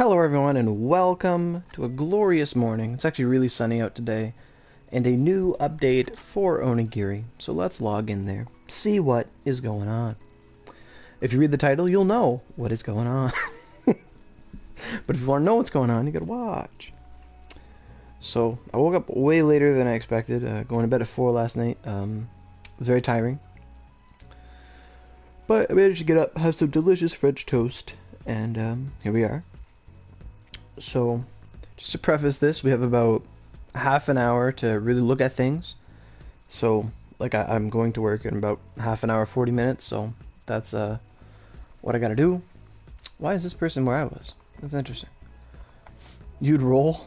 Hello everyone and welcome to a glorious morning. It's actually really sunny out today and a new update for Onigiri. So let's log in there, see what is going on. If you read the title, you'll know what is going on. But if you want to know what's going on, you gotta watch. So I woke up way later than I expected, going to bed at 4 last night. It was very tiring. But I managed to get up, have some delicious French toast, and here we are. So, just to preface this, we have about half an hour to really look at things. So, like, I'm going to work in about half an hour, 40 minutes, so that's what I gotta do. Why is this person where I was? That's interesting. You'd roll?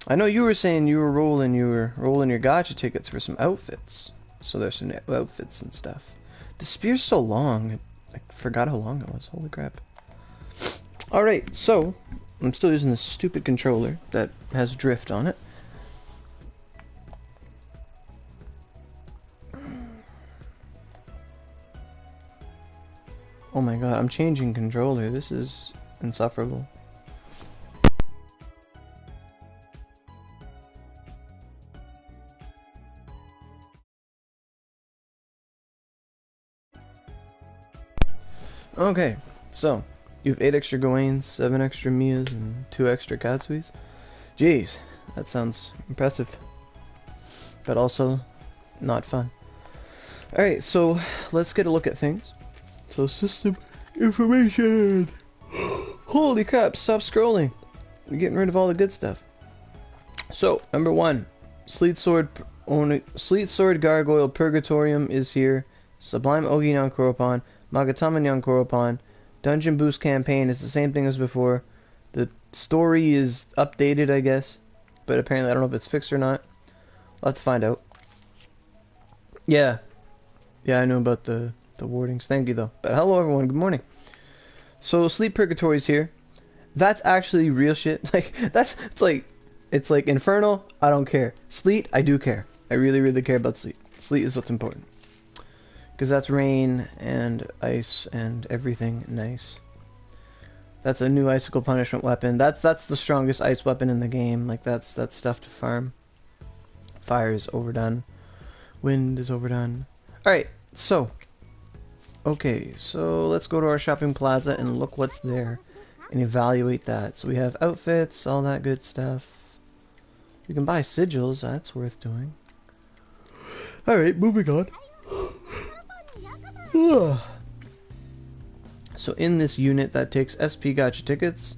I know you were saying you were rolling your gacha tickets for some outfits. So there's some outfits and stuff. The spear's so long, I forgot how long it was. Holy crap. Alright, so, I'm still using this stupid controller that has drift on it. Oh my god, I'm changing controller. This is insufferable. Okay, so you have 8 extra Gawains, 7 extra Mias, and 2 extra Katsuis. Jeez, that sounds impressive. But also, not fun. Alright, so let's get a look at things. So, system information! Holy crap, stop scrolling! We're getting rid of all the good stuff. So, number 1, Sleet Sword Gargoyle Purgatorium is here. Sublime Ogi Nyankoropan, Magatama Nyankoropan. Dungeon Boost campaign is the same thing as before. The story is updated, I guess. But apparently I don't know if it's fixed or not. I'll have to find out. Yeah. Yeah, I know about the wardings. Thank you, though. But hello, everyone. Good morning. So, Sleep Purgatory's here. That's actually real shit. Like, it's like Infernal, I don't care. Sleet, I do care. I really, really care about Sleet. Sleet is what's important. Because that's rain and ice and everything nice. That's a new icicle punishment weapon. That's the strongest ice weapon in the game. Like that's stuff to farm. Fire is overdone. Wind is overdone. Alright, so. Okay, so let's go to our shopping plaza and look what's there. And evaluate that. So we have outfits, all that good stuff. You can buy sigils, that's worth doing. Alright, moving on. So in this unit that takes SP gacha tickets,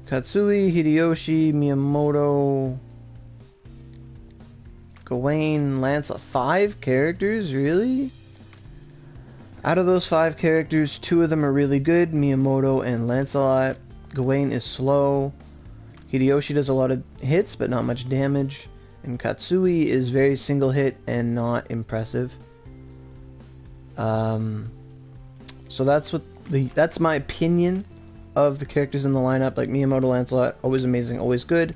Katsui, Hideyoshi, Miyamoto, Gawain, Lancelot. 5 characters? Really? Out of those 5 characters, 2 of them are really good, Miyamoto and Lancelot. Gawain is slow. Hideyoshi does a lot of hits but not much damage. And Katsui is very single hit and not impressive. So that's my opinion of the characters in the lineup. Like Miyamoto, Lancelot, always amazing, always good.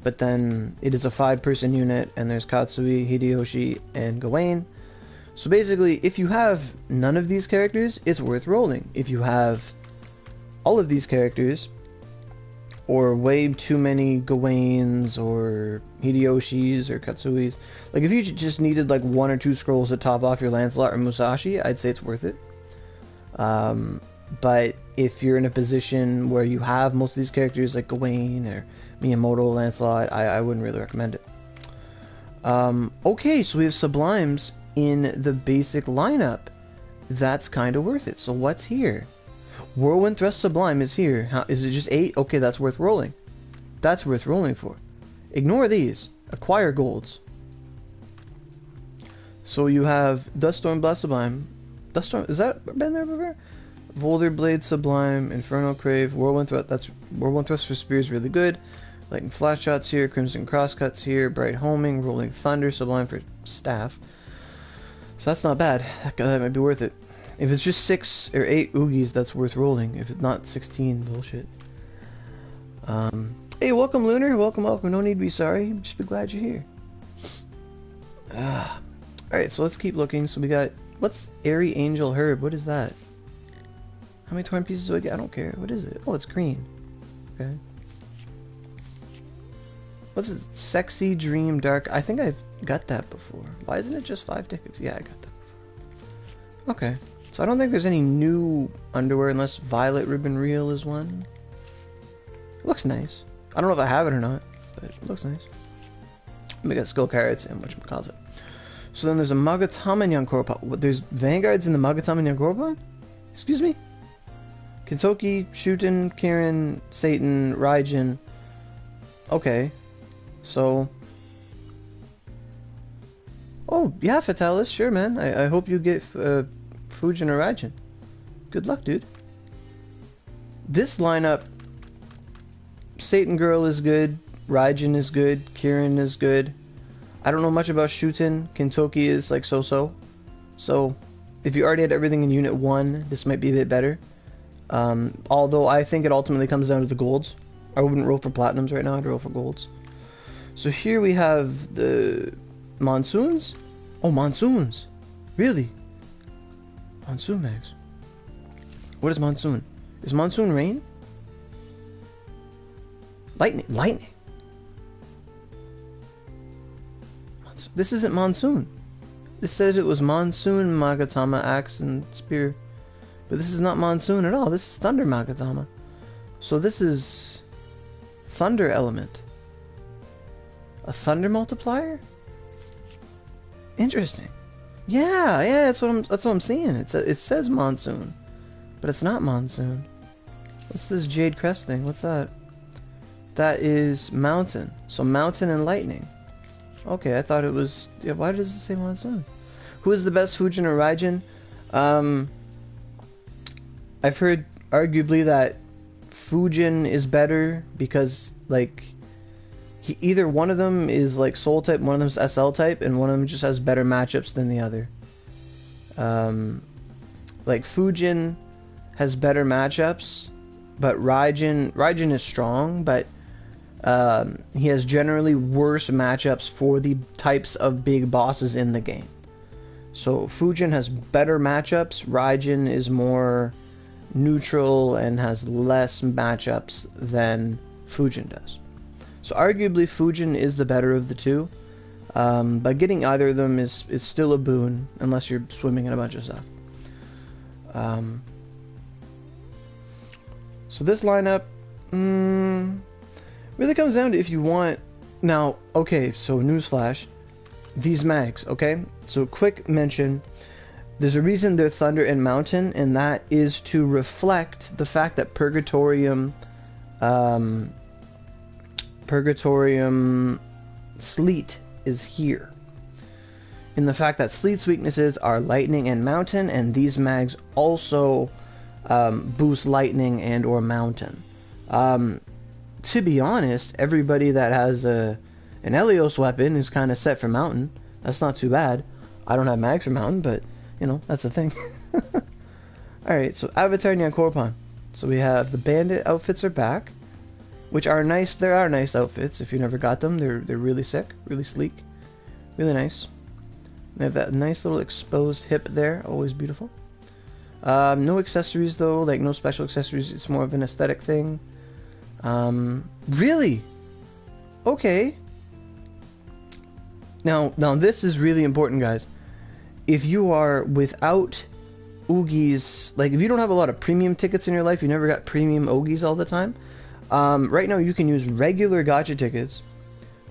But then it is a 5-person unit, and there's Katsui, Hideyoshi, and Gawain. So basically, if you have none of these characters, it's worth rolling. If you have all of these characters, or way too many Gawains, or Hideyoshis, or Katsuis, like if you just needed like 1 or 2 scrolls to top off your Lancelot or Musashi, I'd say it's worth it. But if you're in a position where you have most of these characters like Gawain or Miyamoto, Lancelot, I wouldn't really recommend it. Okay, so we have Sublimes in the basic lineup. That's kind of worth it. So what's here? Whirlwind Thrust Sublime is here. Is it just 8? Okay, that's worth rolling. That's worth rolling for. Ignore these. Acquire golds. So you have Duststorm Blast Sublime. Duststorm, is that been there before? Volder Blade Sublime, Inferno Crave, Whirlwind Thrust. That's Whirlwind Thrust for Spear is really good. Lightning Flash Shots here, Crimson Crosscuts here, Bright Homing, Rolling Thunder Sublime for Staff. So that's not bad. That might be worth it. If it's just 6 or 8 Oogis, that's worth rolling. If it's not 16, bullshit. Hey, welcome Lunar. Welcome. No need to be sorry. Just be glad you're here. Alright, so let's keep looking. So we got... What's Airy Angel Herb? What is that? How many torn pieces do I get? I don't care. What is it? Oh, it's green. Okay. What's this? Sexy Dream Dark. I think I've got that before. Why isn't it just 5 tickets? Yeah, I got that before. Okay. So I don't think there's any new underwear unless Violet Ribbon Reel is one. It looks nice. I don't know if I have it or not, but it looks nice. We got skull carrots and whatchamacallit. So then there's a Magatama Nyankoropa. There's Vanguards in the Magatama Nyankoropa? Excuse me? Kentoki, Shuten, Kirin, Satan, Raijin. Okay. So... Oh, yeah, Fatalis, sure, man. I hope you get Fujin or Raijin. Good luck, dude. This lineup... Satan Girl is good. Raijin is good. Kirin is good. I don't know much about Shuten. Kentoki is like so-so. So, if you already had everything in Unit 1, this might be a bit better. Although I think it ultimately comes down to the golds. I wouldn't roll for platinums right now, I'd roll for golds. So here we have the Monsoons. Oh, Monsoons! Really? Monsoon mags. What is Monsoon? Is Monsoon rain? Lightning. Lightning. This isn't Monsoon. This says it was Monsoon, Magatama, Axe, and Spear. But this is not Monsoon at all. This is Thunder Magatama. So this is... Thunder Element. A Thunder Multiplier? Interesting. Yeah, that's what I'm seeing. It says Monsoon. But it's not Monsoon. What's this Jade Crest thing? What's that? That is Mountain. So Mountain and Lightning. Okay, I thought it was... Yeah, why does it say Monsoon? Who is the best Fujin or Raijin? I've heard arguably that Fujin is better because, like, either one of them is, like, Soul type, one of them is SL type, and one of them just has better matchups than the other. Like, Fujin has better matchups, but Raijin is strong, but he has generally worse matchups for the types of big bosses in the game. So Fujin has better matchups, Raijin is more neutral and has less matchups than Fujin does. So arguably Fujin is the better of the two, but getting either of them is still a boon, unless you're swimming in a bunch of stuff. So this lineup, really comes down to if you want... Now, okay, so newsflash. These mags, okay? So quick mention. There's a reason they're Thunder and Mountain, and that is to reflect the fact that Purgatorium Sleet is here. In the fact that Sleet's weaknesses are Lightning and Mountain, and these mags also boost Lightning and or Mountain. To be honest, everybody that has an Elios weapon is kind of set for Mountain. That's not too bad. I don't have mags for Mountain, but, you know, that's the thing. Alright, so Avatar Nyankorpan. So we have the Bandit outfits are back, which are nice. There are nice outfits. If you never got them, they're really sick, really sleek, really nice. They have that nice little exposed hip there, always beautiful. No accessories though, like no special accessories. It's more of an aesthetic thing. Really? Okay. Now this is really important, guys. If you are without Oogies, like if you don't have a lot of premium tickets in your life, you never got premium Oogies all the time, right now you can use regular gacha tickets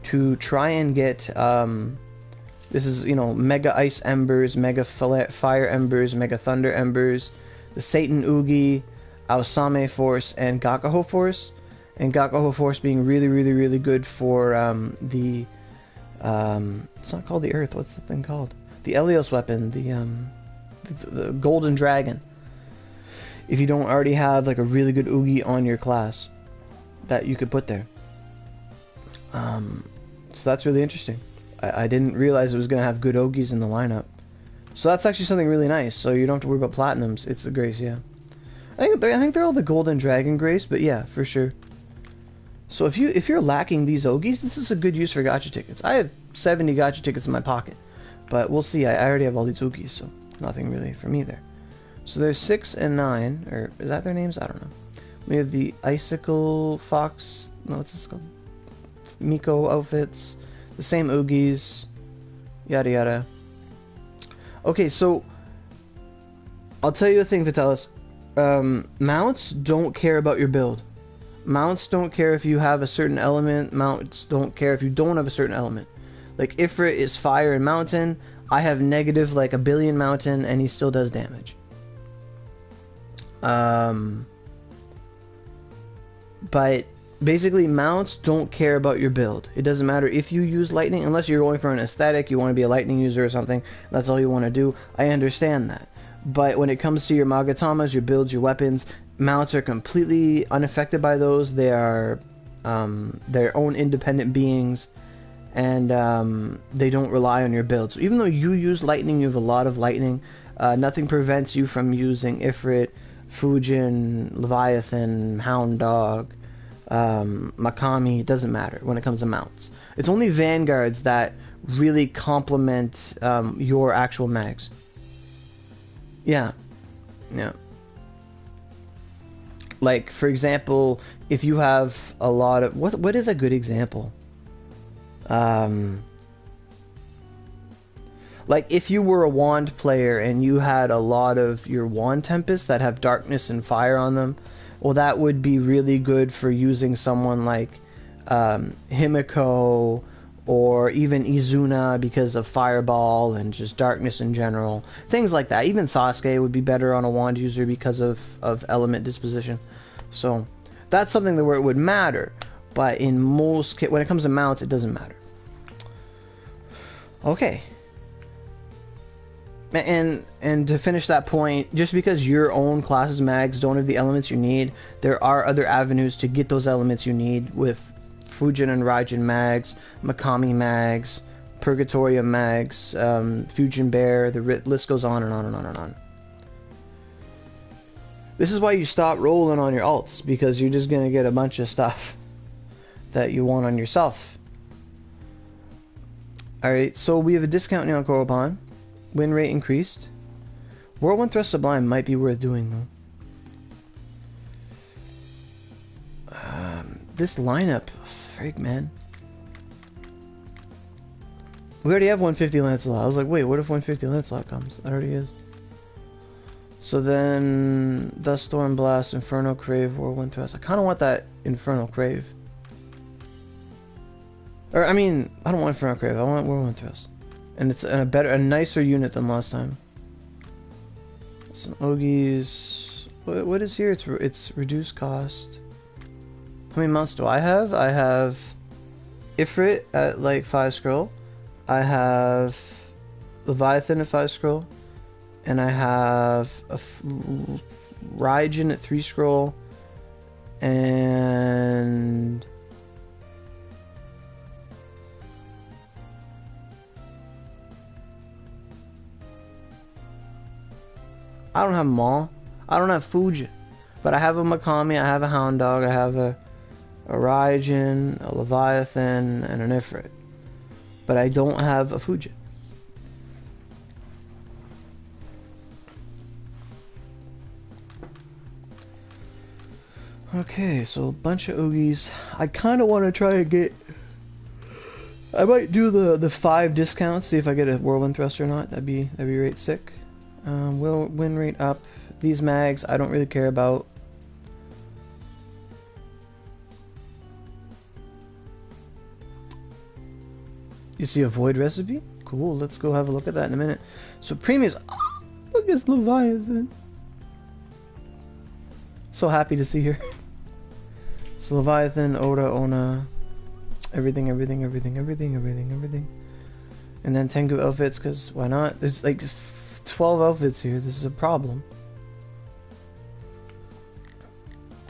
to try and get, this is, you know, Mega Ice Embers, Mega Fire Embers, Mega Thunder Embers, the Satan Oogie, Aosame Force, and Gakaho Force. And Gakaho Force being really, really, really good for the... it's not called the Earth, what's the thing called? The Elios weapon, the Golden Dragon. If you don't already have like a really good Oogie on your class that you could put there. So that's really interesting. I didn't realize it was going to have good Oogies in the lineup. So that's actually something really nice. So you don't have to worry about platinums. It's the Grace, yeah. I think they're all the Golden Dragon Grace, but yeah, for sure. So if you're lacking these Oogies, this is a good use for gacha tickets. I have 70 gacha tickets in my pocket, but we'll see. I already have all these Oogies, so nothing really for me there. So there's 6 and 9, or is that their names? I don't know. We have the Icicle Fox, no, what's this called? Miko outfits, the same Oogies, yada yada. Okay, so I'll tell you a thing, Vitalis. Mounts don't care about your build. Mounts don't care if you have a certain element. Mounts don't care if you don't have a certain element. Like, Ifrit is fire and mountain. I have negative like a billion mountain, and he still does damage. But basically, mounts don't care about your build. It doesn't matter if you use lightning, unless you're going for an aesthetic, you want to be a lightning user or something, that's all you want to do. I understand that. But when it comes to your Magatamas, your builds, your weapons, mounts are completely unaffected by those. They are their own independent beings, and they don't rely on your build. So even though you use lightning, you have a lot of lightning, nothing prevents you from using Ifrit, Fujin, Leviathan, Hound Dog, Makami. It doesn't matter when it comes to mounts. It's only Vanguards that really complement your actual mags. Yeah. Like, for example, if you have a lot of... What is a good example? Like, if you were a wand player and you had a lot of your wand tempests that have darkness and fire on them, well, that would be really good for using someone like Himiko or even Izuna because of fireball and just darkness in general. Things like that. Even Sasuke would be better on a wand user because of element disposition. So that's something where it would matter. But in most when it comes to mounts, it doesn't matter. Okay. And to finish that point, just because your own class's mags don't have the elements you need, there are other avenues to get those elements you need with Fujin and Raijin mags, Makami mags, Purgatorium mags, Fujin Bear, the list goes on and on and on and on. This is why you stop rolling on your alts, because you're just going to get a bunch of stuff that you want on yourself. Alright, so we have a discount now on Koropan. Win rate increased. World 1 Thrust Sublime might be worth doing though. This lineup, frig man. We already have 150 Lancelot. I was like, wait, what if 150 Lancelot comes? That already is. So then, Dust Storm Blast, Inferno Crave, World 1 Thrust. I kind of want that Inferno Crave. Or I mean, I don't want Inferno Crave. I want World 1 Thrust. And it's a nicer unit than last time. Some Ogies. What is here? It's reduced cost. How many mounts do I have? I have Ifrit at like 5 scroll. I have Leviathan at 5 scroll. And I have a Raijin at 3 scroll. And I don't have them all. I don't have Fujin. But I have a Makami, I have a Hound Dog, I have a Raijin, a Leviathan, and an Ifrit. But I don't have a Fujin. Okay, so a bunch of Oogies. I kind of want to try and get... I might do the 5 discounts, see if I get a Whirlwind Thrust or not. That'd be rate sick. Will win rate up. These mags I don't really care about. You see a void recipe? Cool, let's go have a look at that in a minute. So premiums. Oh, look at Leviathan. So happy to see her. So Leviathan, Oda, Ona, everything. And then Tengu outfits, because why not? There's like 12 outfits here. This is a problem.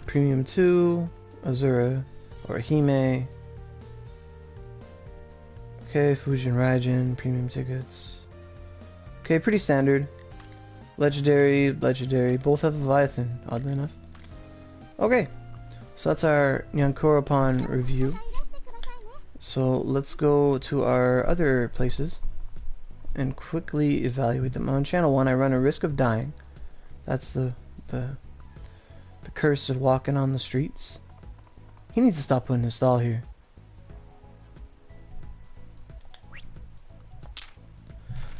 Premium 2, Azura, or Hime. Okay, Fujin Raijin, premium tickets. Okay, pretty standard. Legendary, both have Leviathan, oddly enough. Okay, so that's our Nyankoropan review. So let's go to our other places and quickly evaluate them. On channel 1 I run a risk of dying That's the curse of walking on the streets. He needs to stop putting his stall here.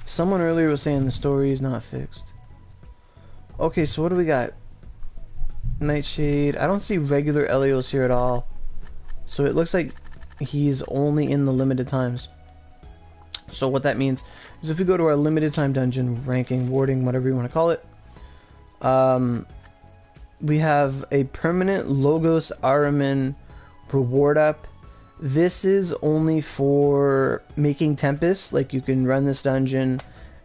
Someone earlier was saying the story is not fixed. Okay, so what do we got? Nightshade. I don't see regular Elios here at all. So it looks like he's only in the limited times. So what that means is if we go to our limited time dungeon, ranking, warding, whatever you want to call it, we have a permanent Logos Araman reward up. This is only for making Tempest. Like, you can run this dungeon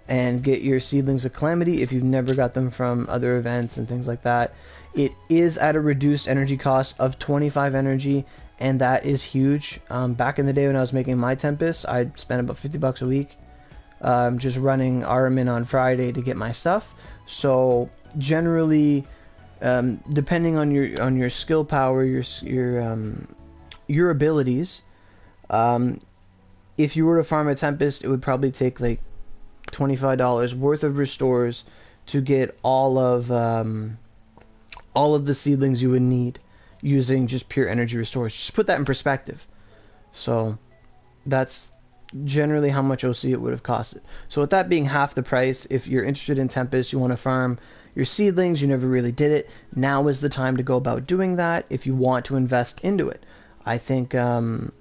and get your Seedlings of Calamity if you've never got them from other events and things like that. It is at a reduced energy cost of 25 energy, and that is huge. Back in the day when I was making my Tempest, I'd spend about 50 bucks a week just running Araman on Friday to get my stuff. So generally, depending on your skill power, your abilities, if you were to farm a Tempest, it would probably take like $25 worth of restores to get all of the seedlings you would need using just pure energy restores. Just put that in perspective. So that's generally how much OC it would have costed. So with that being half the price, if you're interested in Tempest, you want to farm your seedlings, you never really did it, now is the time to go about doing that if you want to invest into it. I think, you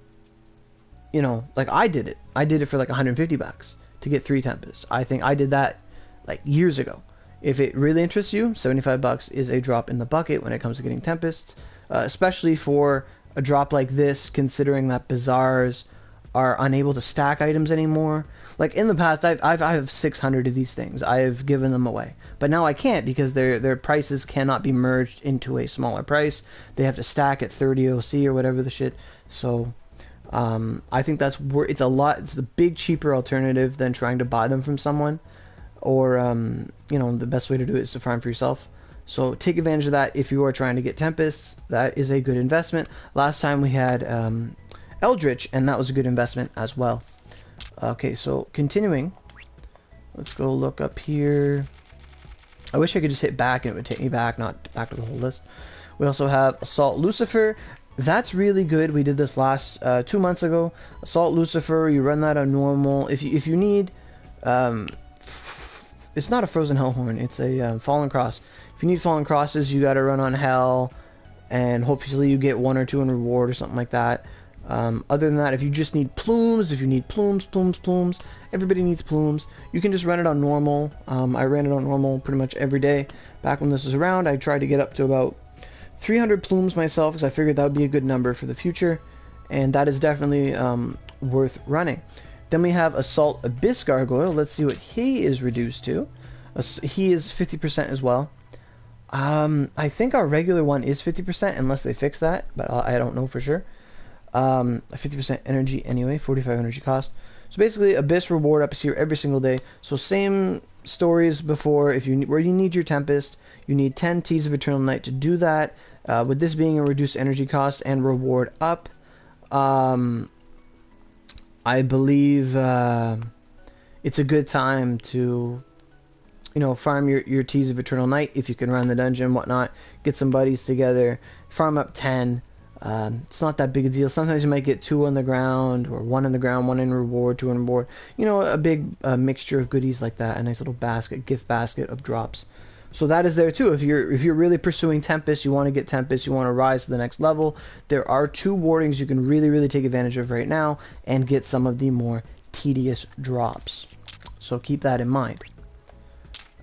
know, like I did it. I did it for like 150 bucks to get 3 Tempest. I think I did that like years ago. If it really interests you, 75 bucks is a drop in the bucket when it comes to getting Tempests, especially for a drop like this, considering that Bazaars are unable to stack items anymore. Like in the past, I have 600 of these things. I have given them away, but now I can't because their prices cannot be merged into a smaller price. They have to stack at 30 OC or whatever the shit. So I think that's it's a big cheaper alternative than trying to buy them from someone, or you know, the best way to do it is to farm for yourself. So take advantage of that if you are trying to get Tempests. That is a good investment. Last time we had Eldritch, and that was a good investment as well. Okay, so continuing, let's go look up here. I wish I could just hit back and it would take me back, not back to the whole list. We also have Assault Lucifer. That's really good. We did this last 2 months ago. Assault Lucifer, you run that on normal. If you need, it's not a Frozen Hellhorn, it's a Fallen Cross. If you need Fallen Crosses, you got to run on Hell, and hopefully you get 1 or 2 in reward or something like that. Other than that, if you just need plumes, if you need plumes, everybody needs plumes, you can just run it on normal. I ran it on normal pretty much every day. Back when this was around, I tried to get up to about 300 plumes myself, because I figured that would be a good number for the future, and that is definitely worth running. Then we have Assault Abyss Gargoyle. Let's see what he is reduced to. He is 50% as well. I think our regular one is 50%, unless they fix that, but I don't know for sure. 50% energy anyway, 45 energy cost. So basically, Abyss reward up here every single day. So same stories before. Where you need your Tempest, you need 10 Teas of Eternal Night to do that. With this being a reduced energy cost and reward up, I believe it's a good time to, you know, farm your Teas of Eternal Night if you can run the dungeon and whatnot. Get some buddies together, farm up 10. It's not that big a deal. Sometimes you might get 2 on the ground, or 1 on the ground, 1 in reward, 2 in reward. You know, a big mixture of goodies like that. A nice little gift basket of drops. So that is there too. If you're really pursuing Tempest, you want to get Tempest, you want to rise to the next level, there are 2 wardings you can really take advantage of right now and get some of the more tedious drops. So keep that in mind.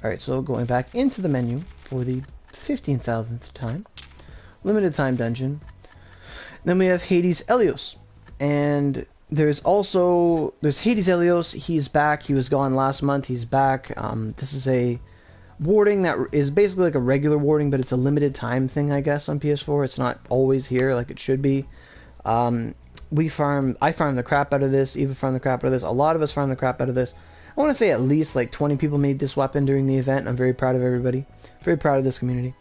Alright, so going back into the menu for the 15,000th time. Limited time dungeon. Then we have Hades Elios. And there's Hades Elios. He's back. He was gone last month. He's back. This is a warding that is basically like a regular warding, but it's a limited time thing, I guess, on PS4. It's not always here like it should be. I farm the crap out of this. Eva farmed the crap out of this. A lot of us farm the crap out of this. I want to say at least like 20 people made this weapon during the event. I'm very proud of everybody. Very proud of this community.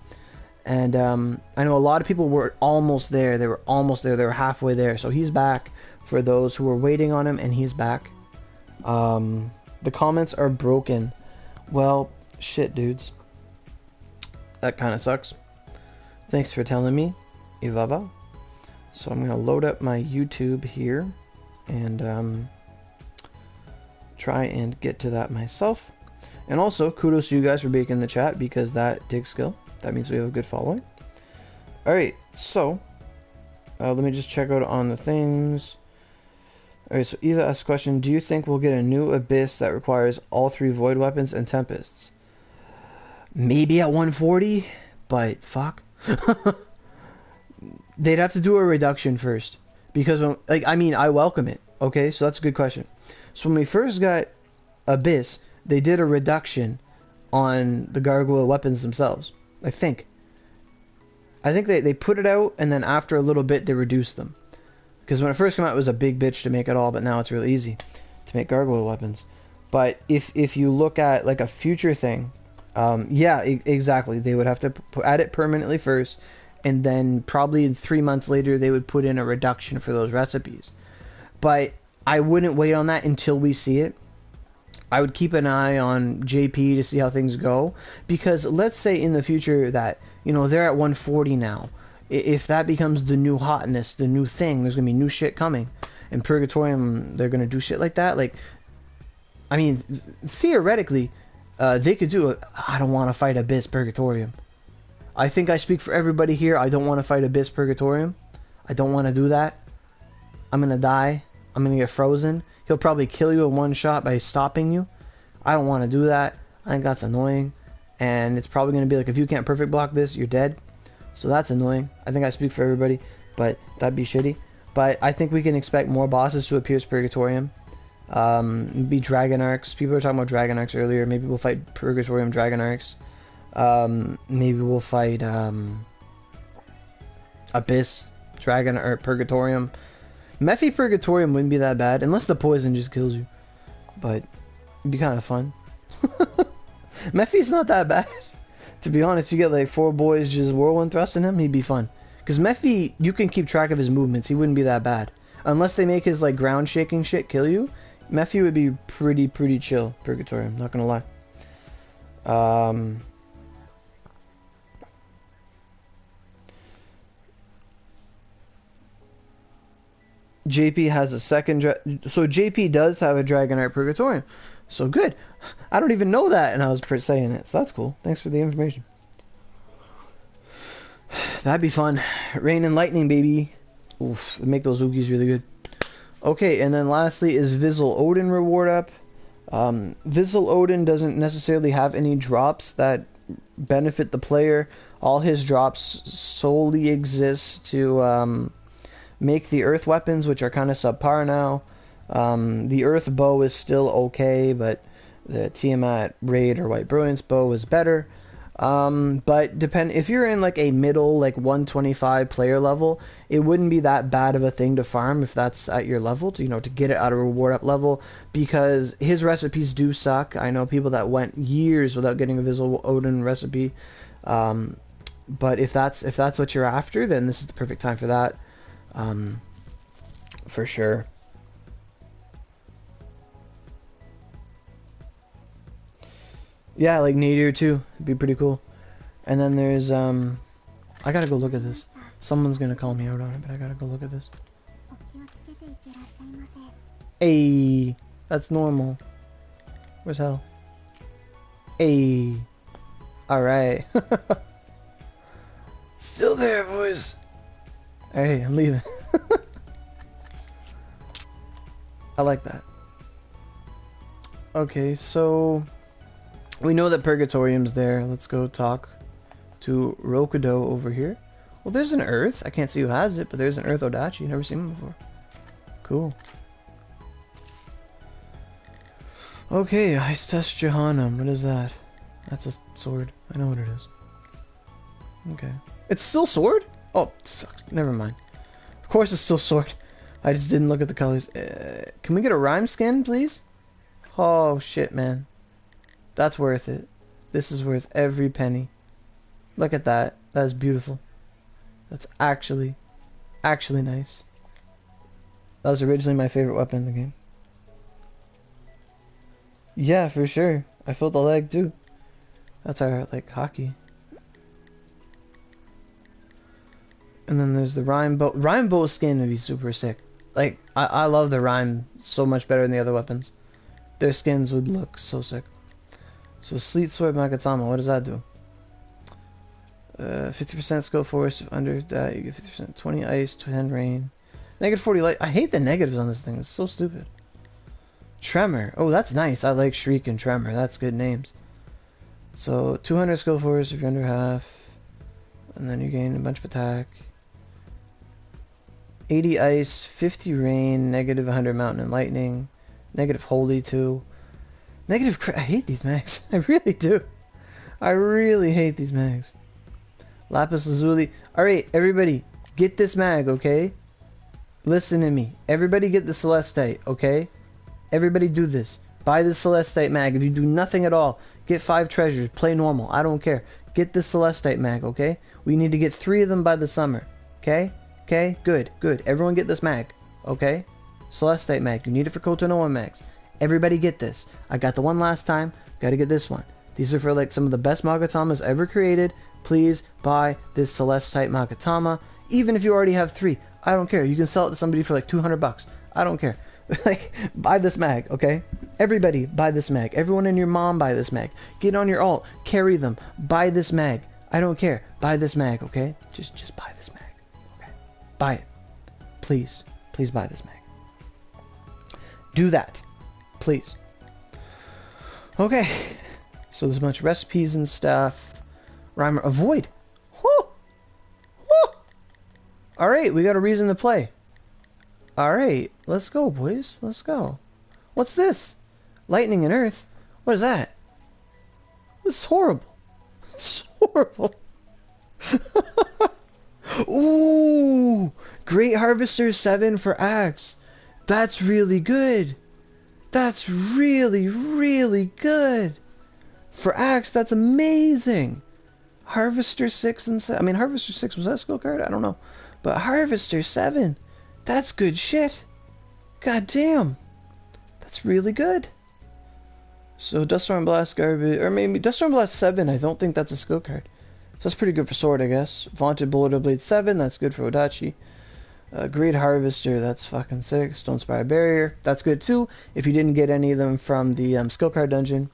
And I know a lot of people were almost there. They were almost there. They were halfway there. So he's back for those who were waiting on him, and he's back. The comments are broken. Well, shit, dudes. That kind of sucks. Thanks for telling me, Ivava. So I'm gonna load up my YouTube here and try and get to that myself. And also, kudos to you guys for making the chat, because that takes skill. That means we have a good following. Alright, so let me just check out on the things. Alright, so Eva asked a question: do you think we'll get a new Abyss that requires all 3 Void Weapons and Tempests? Maybe at 140, but fuck. They'd have to do a reduction first. Because, I welcome it. Okay, so that's a good question. So when we first got Abyss, they did a reduction on the Gargoyle weapons themselves. I think they put it out, and then after a little bit, they reduced them. Because when it first came out, it was a big bitch to make it all, but now it's really easy to make Gargoyle weapons. But if you look at like a future thing, yeah, exactly. They would have to add it permanently first, and then probably 3 months later, they would put in a reduction for those recipes. But I wouldn't wait on that until we see it. I would keep an eye on JP to see how things go, because let's say in the future that, you know, they're at 140 now. If that becomes the new hotness, the new thing, there's gonna be new shit coming. In Purgatorium, they're gonna do shit like that. Like, I mean, theoretically, they could do I don't want to fight Abyss Purgatorium. I think I speak for everybody here. I don't want to fight Abyss Purgatorium. I don't want to do that. I'm gonna die. I'm gonna get frozen. He'll probably kill you in one shot by stopping you. I don't want to do that. I think that's annoying. And it's probably going to be like, if you can't perfect block this, you're dead. So that's annoying. I think I speak for everybody, but that'd be shitty. But I think we can expect more bosses to appear as Purgatorium. Be Dragon Arcs. People were talking about Dragon Arcs earlier. Maybe we'll fight Purgatorium Dragon Arcs. Maybe we'll fight Abyss Dragon or Purgatorium. Mephi Purgatorium wouldn't be that bad, unless the poison just kills you. But it'd be kind of fun. Mephi's not that bad. To be honest, you get like 4 boys just whirlwind thrusting him, he'd be fun. Because Mephi, you can keep track of his movements, he wouldn't be that bad. Unless they make his like ground shaking shit kill you, Mephi would be pretty chill, Purgatorium, not gonna lie. JP has a second so JP does have a Dragonite Purgatorium. So good. I don't even know that, and I was saying it. So that's cool. Thanks for the information. That'd be fun. Rain and lightning, baby. Oof, make those Oogies really good. Okay, and then lastly is Vizzle Odin reward up. Vizzle Odin doesn't necessarily have any drops that benefit the player. All his drops solely exist to make the earth weapons, which are kind of subpar now. The earth bow is still okay, but the Tiamat Raid or White Brilliance bow is better. But if you're in like a middle, like 125 player level, it wouldn't be that bad of a thing to farm if that's at your level, to, you know, to get it at a reward up level, because his recipes do suck. I know people that went years without getting a Vizzle Odin recipe. But if that's what you're after, then this is the perfect time for that. For sure. Yeah, like Nadir too. It'd be pretty cool. And then there's I gotta go look at this. Someone's gonna call me out on it, but I gotta go look at this. Hey, that's normal. Where's hell? Hey. Alright. Still there, boys. Hey, I'm leaving. I like that. Okay, so we know that Purgatorium's there. Let's go talk to Rokudo over here. Well, there's an Earth. I can't see who has it, but there's an Earth Odachi. Never seen him before. Cool. Okay, Ice Test Jahannam. What is that? That's a sword. I know what it is. Okay. It's still sword? Oh, fuck. Never mind. Of course it's still sword. I just didn't look at the colors. Can we get a rhyme skin, please? Oh, shit, man. That's worth it. This is worth every penny. Look at that. That is beautiful. That's actually nice. That was originally my favorite weapon in the game. Yeah, for sure. I felt the leg too. That's our, like, hockey. And then there's the Rhyme Bow. Rhyme Bow skin would be super sick. Like, I love the Rhyme so much better than the other weapons. Their skins would look so sick. So Sleet Sword Magatama, what does that do? 50% skill force. If under that, you get 50%. 20 ice, 10 rain. Negative 40 light. I hate the negatives on this thing. It's so stupid. Tremor. Oh, that's nice. I like Shriek and Tremor. That's good names. So 200 skill force if you're under half. And then you gain a bunch of attack. 80 ice, 50 rain, negative 100 mountain and lightning. Negative holy 2. Negative I hate these mags. I really do. I really hate these mags. Lapis Lazuli. Alright, everybody, get this mag, okay? Listen to me. Everybody get the Celestite, okay? Everybody do this. Buy the Celestite mag. If you do nothing at all, get 5 treasures. Play normal. I don't care. Get the Celestite mag, okay? We need to get 3 of them by the summer. Okay? Okay? Good. Good. Everyone get this mag. Okay? Celestite mag. You need it for Kotonoa mags. Everybody get this. I got the one last time. Gotta get this one. These are for like some of the best Magatamas ever created. Please buy this Celestite Magatama. Even if you already have 3. I don't care. You can sell it to somebody for like 200 bucks. I don't care. Like, buy this mag, okay? Everybody buy this mag. Everyone and your mom buy this mag. Get on your alt. Carry them. Buy this mag. I don't care. Buy this mag, okay? Just buy this mag. Okay? Buy it. Please. Please buy this mag. Do that. Please. Okay. So there's a bunch of recipes and stuff. Rhymer. Avoid. Woo! Woo! Alright, we got a reason to play. Alright, let's go, boys. Let's go. What's this? Lightning and Earth? What is that? This is horrible. This is horrible. Ooh! Great Harvester 7 for Axe. That's really good. That's really, really good. For Axe, that's amazing. Harvester 6 and 7. I mean, Harvester 6, was that a skill card? I don't know. But Harvester 7. That's good shit. God damn. That's really good. So Duststorm Blast garbage, or maybe Duststorm Blast 7, I don't think that's a skill card. So that's pretty good for Sword, I guess. Vaunted Boulder Blade 7, that's good for Odachi. Great Harvester, that's fucking sick. Stone Spire Barrier, that's good too, if you didn't get any of them from the skill card dungeon.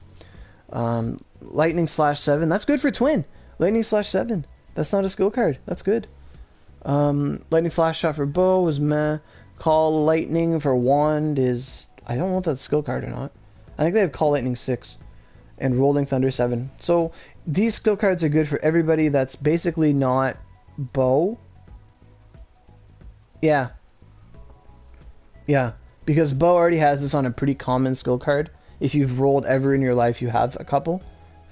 Lightning Slash 7, that's good for Twin. Lightning Slash 7, that's not a skill card, that's good. Lightning Flash Shot for Bow is meh. Call Lightning for Wand is... I don't know if that's a skill card or not. I think they have Call Lightning 6. And Rolling Thunder 7. So, these skill cards are good for everybody that's basically not Bow. Yeah. Yeah. Because Bow already has this on a pretty common skill card. If you've rolled ever in your life, you have a couple.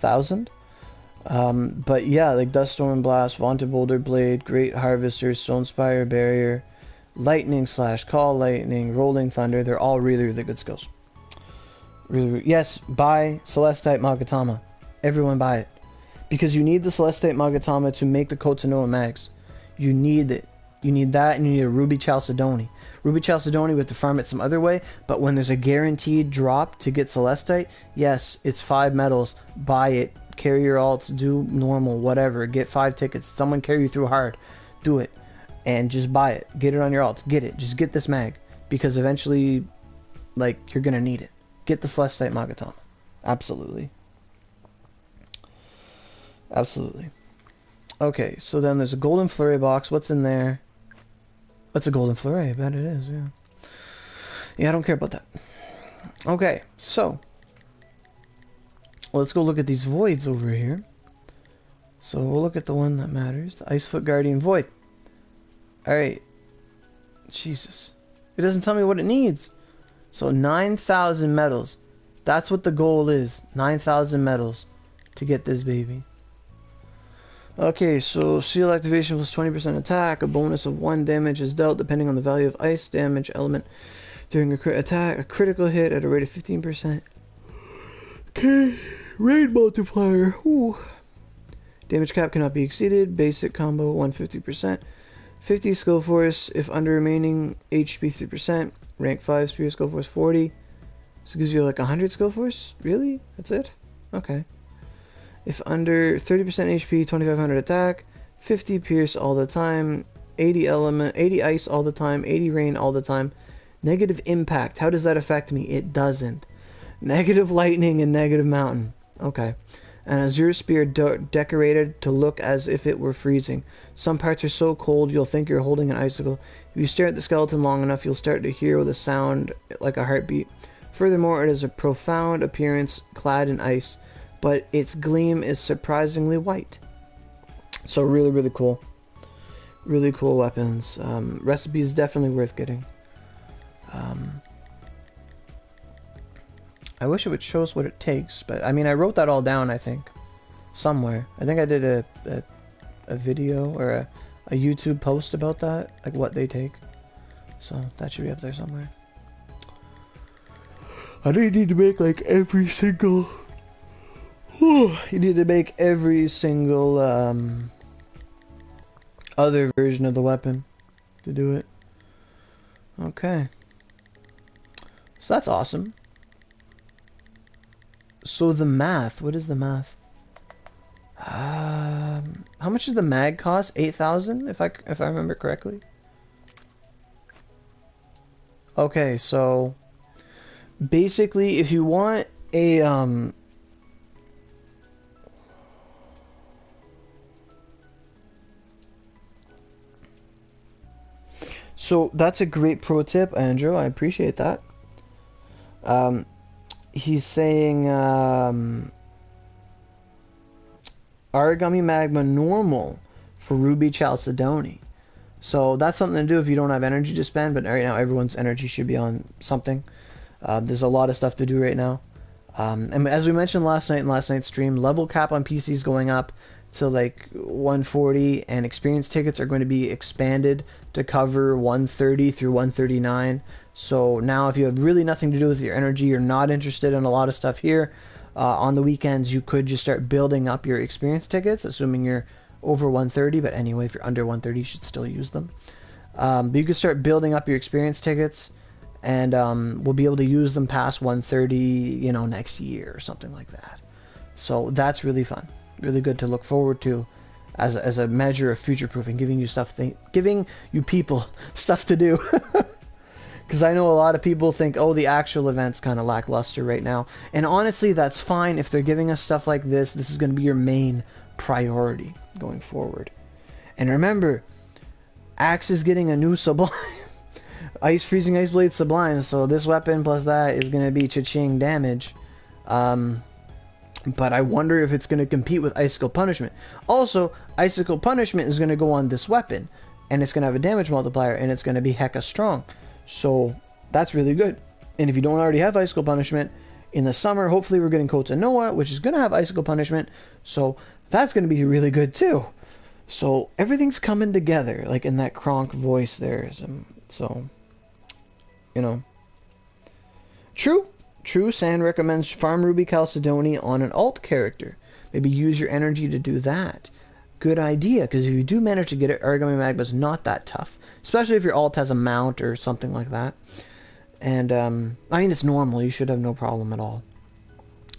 1,000. But yeah, like Duststorm Blast, Vaunted Boulder Blade, Great Harvester, Stone Spire Barrier, Lightning Slash, Call Lightning, Rolling Thunder, they're all really, really good skills. Really, yes, buy Celestite Magatama. Everyone buy it. Because you need the Celestite Magatama to make the Kotonoa mags. You need it. You need that, and you need a Ruby Chalcedony. Ruby Chalcedony, we have to farm it some other way, but when there's a guaranteed drop to get Celestite, yes, it's 5 medals. Buy it. Carry your alts, do normal, whatever. Get 5 tickets. Someone carry you through hard. Do it. And just buy it. Get it on your alts. Get it. Just get this mag. Because eventually, like, you're going to need it. Get the Celestite Magatama. Absolutely. Absolutely. Okay, so then there's a golden flurry box. What's in there? What's a golden flurry? I bet it is, yeah. Yeah, I don't care about that. Okay, so let's go look at these voids over here. So we'll look at the one that matters. The Icefoot Guardian Void. Alright. Jesus. It doesn't tell me what it needs. So 9,000 medals. That's what the goal is. 9,000 medals to get this baby. Okay, so seal activation plus 20% attack. A bonus of 1 damage is dealt depending on the value of ice damage element during a crit attack. A critical hit at a rate of 15%. Okay, raid multiplier. Ooh. Damage cap cannot be exceeded. Basic combo 150%. 50 skill force if under remaining HP 3%. Rank 5 spear skill force 40. So it gives you like 100 skill force? Really? That's it? Okay. If under 30% HP, 2500 attack. 50 pierce all the time. 80 element, 80 ice all the time, 80 rain all the time. Negative impact. How does that affect me? It doesn't. Negative lightning and negative mountain. Okay. And Azure Spear decorated to look as if it were freezing. Some parts are so cold you'll think you're holding an icicle. If you stare at the skeleton long enough, you'll start to hear the sound like a heartbeat. Furthermore, it has a profound appearance clad in ice, but its gleam is surprisingly white. So really, really cool. Really cool weapons. Recipe is definitely worth getting. I wish it would show us what it takes, but I mean, I wrote that all down, I think, somewhere. I think I did a video or a YouTube post about that, like what they take. So that should be up there somewhere. I know you need to make like every single... you need to make every single other version of the weapon to do it. Okay. So that's awesome. So the math, what is the math? How much does the mag cost? 8,000 if I remember correctly. Okay, so basically if you want a so that's a great pro tip, Andrew. I appreciate that. He's saying Origami Magma normal for Ruby Chalcedony. So that's something to do if you don't have energy to spend, but right now everyone's energy should be on something. There's a lot of stuff to do right now. And as we mentioned last night in last night's stream, level cap on PC is going up to like 140, and experience tickets are going to be expanded to cover 130 through 139. So now if you have really nothing to do with your energy, you're not interested in a lot of stuff here, on the weekends you could just start building up your experience tickets, assuming you're over 130, but anyway, if you're under 130 you should still use them. But you can start building up your experience tickets, and we'll be able to use them past 130, you know, next year or something like that. So that's really fun, really good to look forward to as a measure of future proofing, giving you stuff, giving you people stuff to do. Because I know a lot of people think, oh, the actual event's kind of lackluster right now. And honestly, that's fine. If they're giving us stuff like this, this is going to be your main priority going forward. And remember, Axe is getting a new Sublime. Ice Freezing Ice Blade Sublime. So this weapon plus that is going to be cha-ching damage. But I wonder if it's going to compete with Icicle Punishment. Also, Icicle Punishment is going to go on this weapon. And it's going to have a damage multiplier. And it's going to be hecka strong. So that's really good. And if you don't already have Icicle Punishment, in the summer, hopefully we're getting Kota Noa, which is going to have Icicle Punishment. So that's going to be really good too. So everything's coming together, like in that Kronk voice there. So, you know. True, Sand recommends Farm Ruby Chalcedony on an alt character. Maybe use your energy to do that. Good idea, because if you do manage to get it, Origami Magma's not that tough. Especially if your alt has a mount or something like that. And, I mean, it's normal. You should have no problem at all.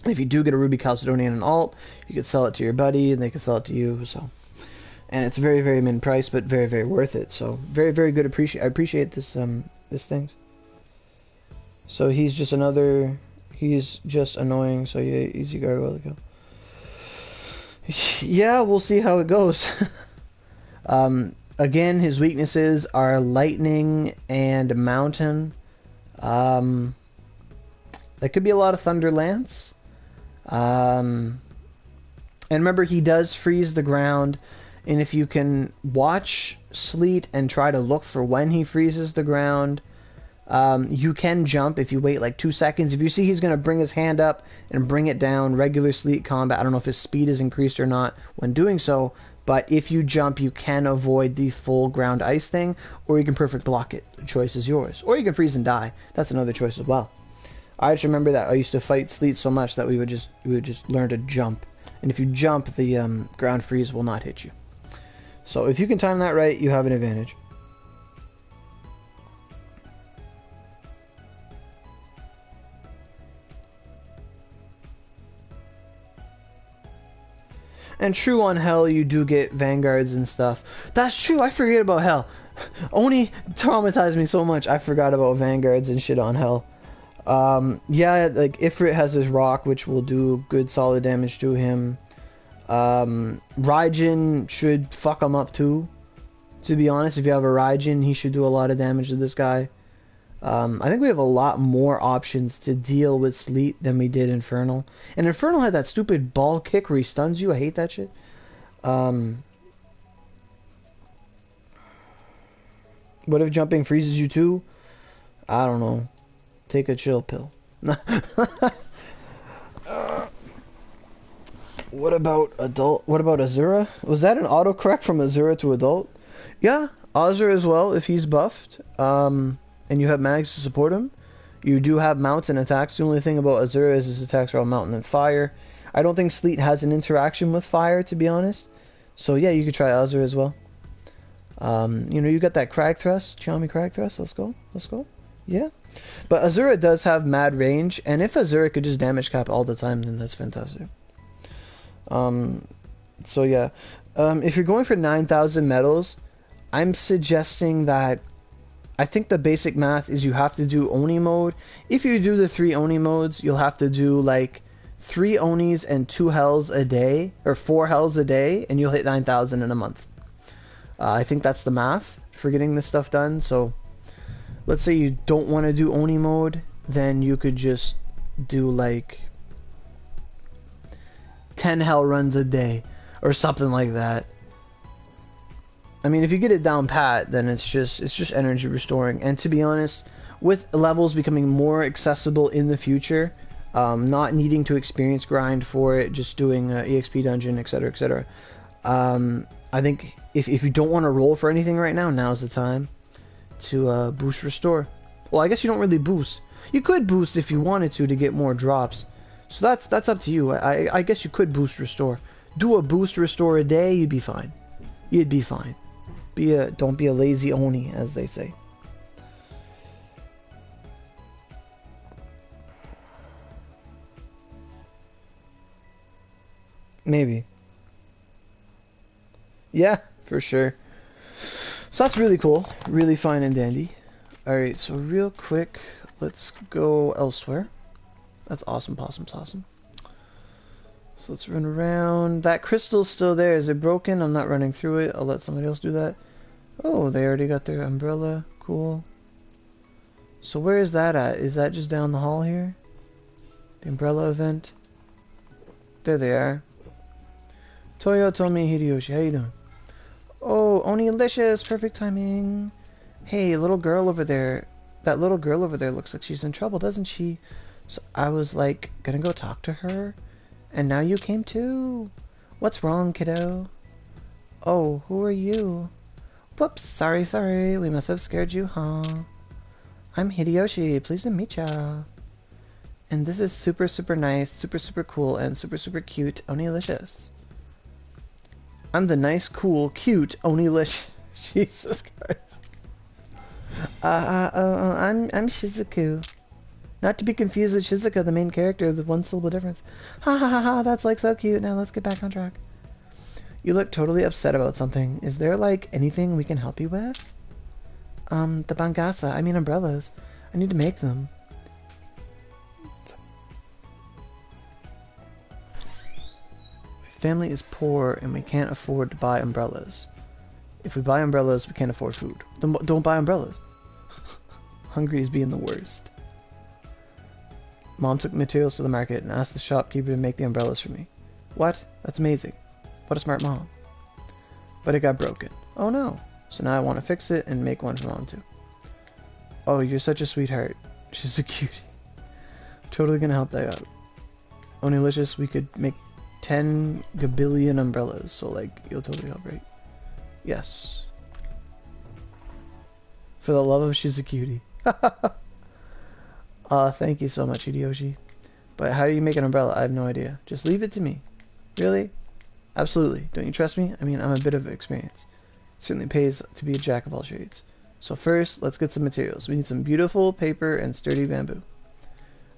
And if you do get a Ruby Chalcedony in an alt, you could sell it to your buddy, and they could sell it to you, so. And it's very, very min price, but very, very worth it. So, very, very good. I appreciate this, this things. So, he's just another... He's just annoying, so yeah, easy Gargoyle to kill. Yeah, we'll see how it goes. Again, his weaknesses are lightning and mountain. There could be a lot of Thunder Lance. And remember, he does freeze the ground. And if you can watch Sleet and try to look for when he freezes the ground, you can jump if you wait like 2 seconds. If you see he's going to bring his hand up and bring it down, regular Sleet combat, I don't know if his speed is increased or not when doing so, but if you jump, you can avoid the full ground ice thing, or you can perfect block it. The choice is yours. Or you can freeze and die. That's another choice as well. I just remember that I used to fight Sleet so much that we would just learn to jump. And if you jump, the ground freeze will not hit you. So if you can time that right, you have an advantage. And true, on Hell you do get vanguards and stuff. That's true, I forget about Hell. Oni traumatized me so much, I forgot about vanguards and shit on Hell. Yeah, like Ifrit has his rock, which will do good solid damage to him. Raijin should fuck him up too. To be honest, if you have a Raijin, he should do a lot of damage to this guy. I think we have a lot more options to deal with Sleet than we did Infernal. And Infernal had that stupid ball kick where he stuns you. I hate that shit. What if jumping freezes you too? I don't know. Take a chill pill. What about adult? What about Azura? Was that an autocorrect from Azura to adult? Yeah, Azura as well if he's buffed. And you have mags to support him. You do have mounts and attacks. The only thing about Azura is his attacks are all mountain and fire. I don't think Sleet has an interaction with fire, to be honest. So yeah, you could try Azura as well. You know, you got that Crag Thrust, Xiaomi Crag Thrust. Let's go. Let's go. Yeah. But Azura does have mad range, and if Azura could just damage cap all the time, then that's fantastic. So yeah. If you're going for 9,000 medals, I'm suggesting that I think the basic math is you have to do Oni mode. If you do the 3 Oni modes, you'll have to do like 3 Onis and 2 Hells a day, or 4 Hells a day, and you'll hit 9,000 in a month. I think that's the math for getting this stuff done. So let's say you don't want to do Oni mode, then you could just do like 10 Hell runs a day or something like that. I mean, if you get it down pat, then it's just energy restoring. And to be honest, with levels becoming more accessible in the future, not needing to experience grind for it, just doing EXP dungeon, etc., etc. I think if you don't want to roll for anything right now, now's the time to boost restore. Well, I guess you don't really boost. You could boost if you wanted to get more drops. So that's up to you. I guess you could boost restore. Do a boost restore a day, you'd be fine. You'd be fine. Don't be a lazy Oni, as they say. Maybe. Yeah, for sure. So that's really cool. Really fine and dandy. Alright, so real quick, let's go elsewhere. That's awesome, possum's awesome. So let's run around. That crystal's still there. Is it broken? I'm not running through it. I'll let somebody else do that. Oh, they already got their umbrella. Cool. So where is that at? Is that just down the hall here? The umbrella event? There they are. Toyo, Tomi, Hideyoshi, how you doing? Oh, Onilicious, perfect timing. Hey, little girl over there. That little girl over there looks like she's in trouble, doesn't she? So I was like, gonna go talk to her. And now you came too. What's wrong, kiddo? Oh, who are you? Whoops, sorry. We must have scared you, huh? I'm Hideyoshi. Pleased to meet ya. And this is super, super nice, super, super cool, and super, super cute Onilicious. I'm the nice, cool, cute Onilicious. Jesus Christ. I'm Shizuku. Not to be confused with Shizuka, the main character, the one syllable difference. Ha ha ha ha, that's like so cute. Now let's get back on track. You look totally upset about something. Is there like anything we can help you with? The bangasa, I mean umbrellas. I need to make them. My family is poor and we can't afford to buy umbrellas. If we buy umbrellas, we can't afford food. Then don't buy umbrellas. Hungry is being the worst. Mom took materials to the market and asked the shopkeeper to make the umbrellas for me. What? That's amazing. What a smart mom. But it got broken. Oh no. So now I want to fix it and make one for Mom too. Oh, you're such a sweetheart. She's a cutie. Totally gonna help that out. Onilicious, we could make 10 gabillion umbrellas, so like, you'll totally help, right? Yes. For the love of she's a cutie. Thank you so much, Hideyoshi. But how do you make an umbrella? I have no idea. Just leave it to me. Really? Absolutely. Don't you trust me? I mean, I'm a bit of experience. It certainly pays to be a jack of all trades. So first, let's get some materials. We need some beautiful paper and sturdy bamboo.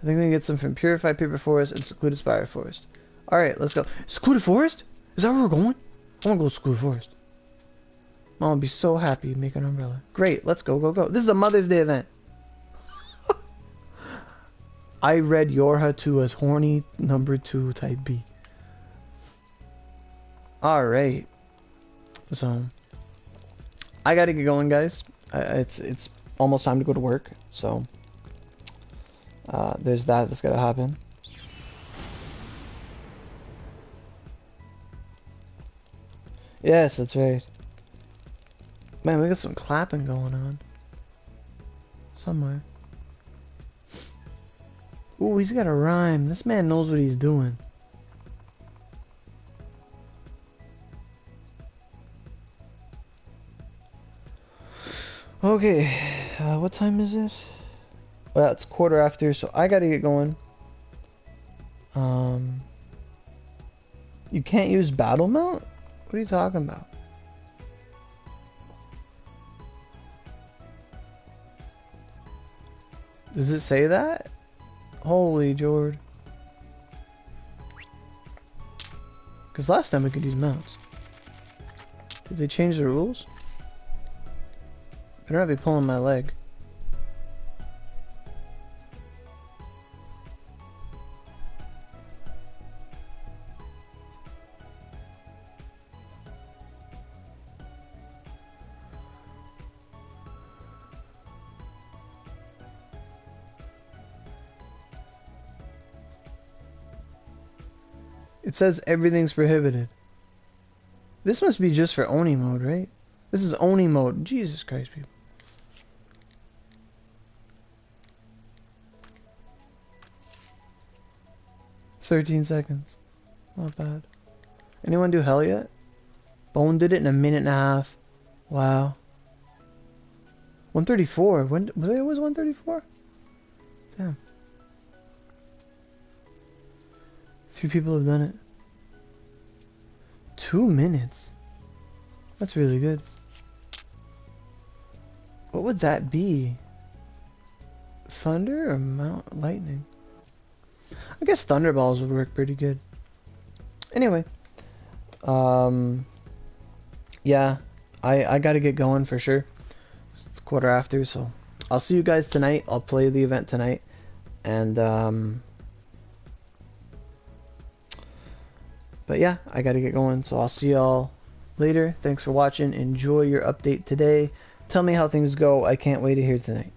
I think we can get some from Purified Paper Forest and Secluded Spire Forest. Alright, let's go. Secluded Forest? Is that where we're going? I want to go to school first. Mom will be so happy. Make an umbrella. Great. Let's go, go, go. This is a Mother's Day event. I read Yorha 2 as horny number 2 type B. Alright. So, I gotta get going, guys. It's almost time to go to work. So, there's that. That's gotta happen. Yes, that's right. Man, we got some clapping going on. Somewhere. Ooh, he's got a rhyme. This man knows what he's doing. Okay, what time is it? Well, it's 1:15, so I gotta get going. You can't use battle mount? What are you talking about? Does it say that? Holy Jord. Because last time we could use mounts. Did they change the rules? Better not be pulling my leg. It says everything's prohibited. This must be just for Oni mode, right? This is Oni mode. Jesus Christ, people. "13 seconds. Not bad. Anyone do hell yet? Bone did it in a minute and a half. Wow. 134. When was it always 134? Damn. 3 people have done it. 2 minutes. That's really good. What would that be? Thunder or Mount Lightning? I guess Thunderballs would work pretty good. Anyway. Yeah. I gotta get going for sure. It's 1:15, so I'll see you guys tonight. I'll play the event tonight. And, but yeah, I gotta get going, so I'll see y'all later. Thanks for watching. Enjoy your update today. Tell me how things go. I can't wait to hear tonight.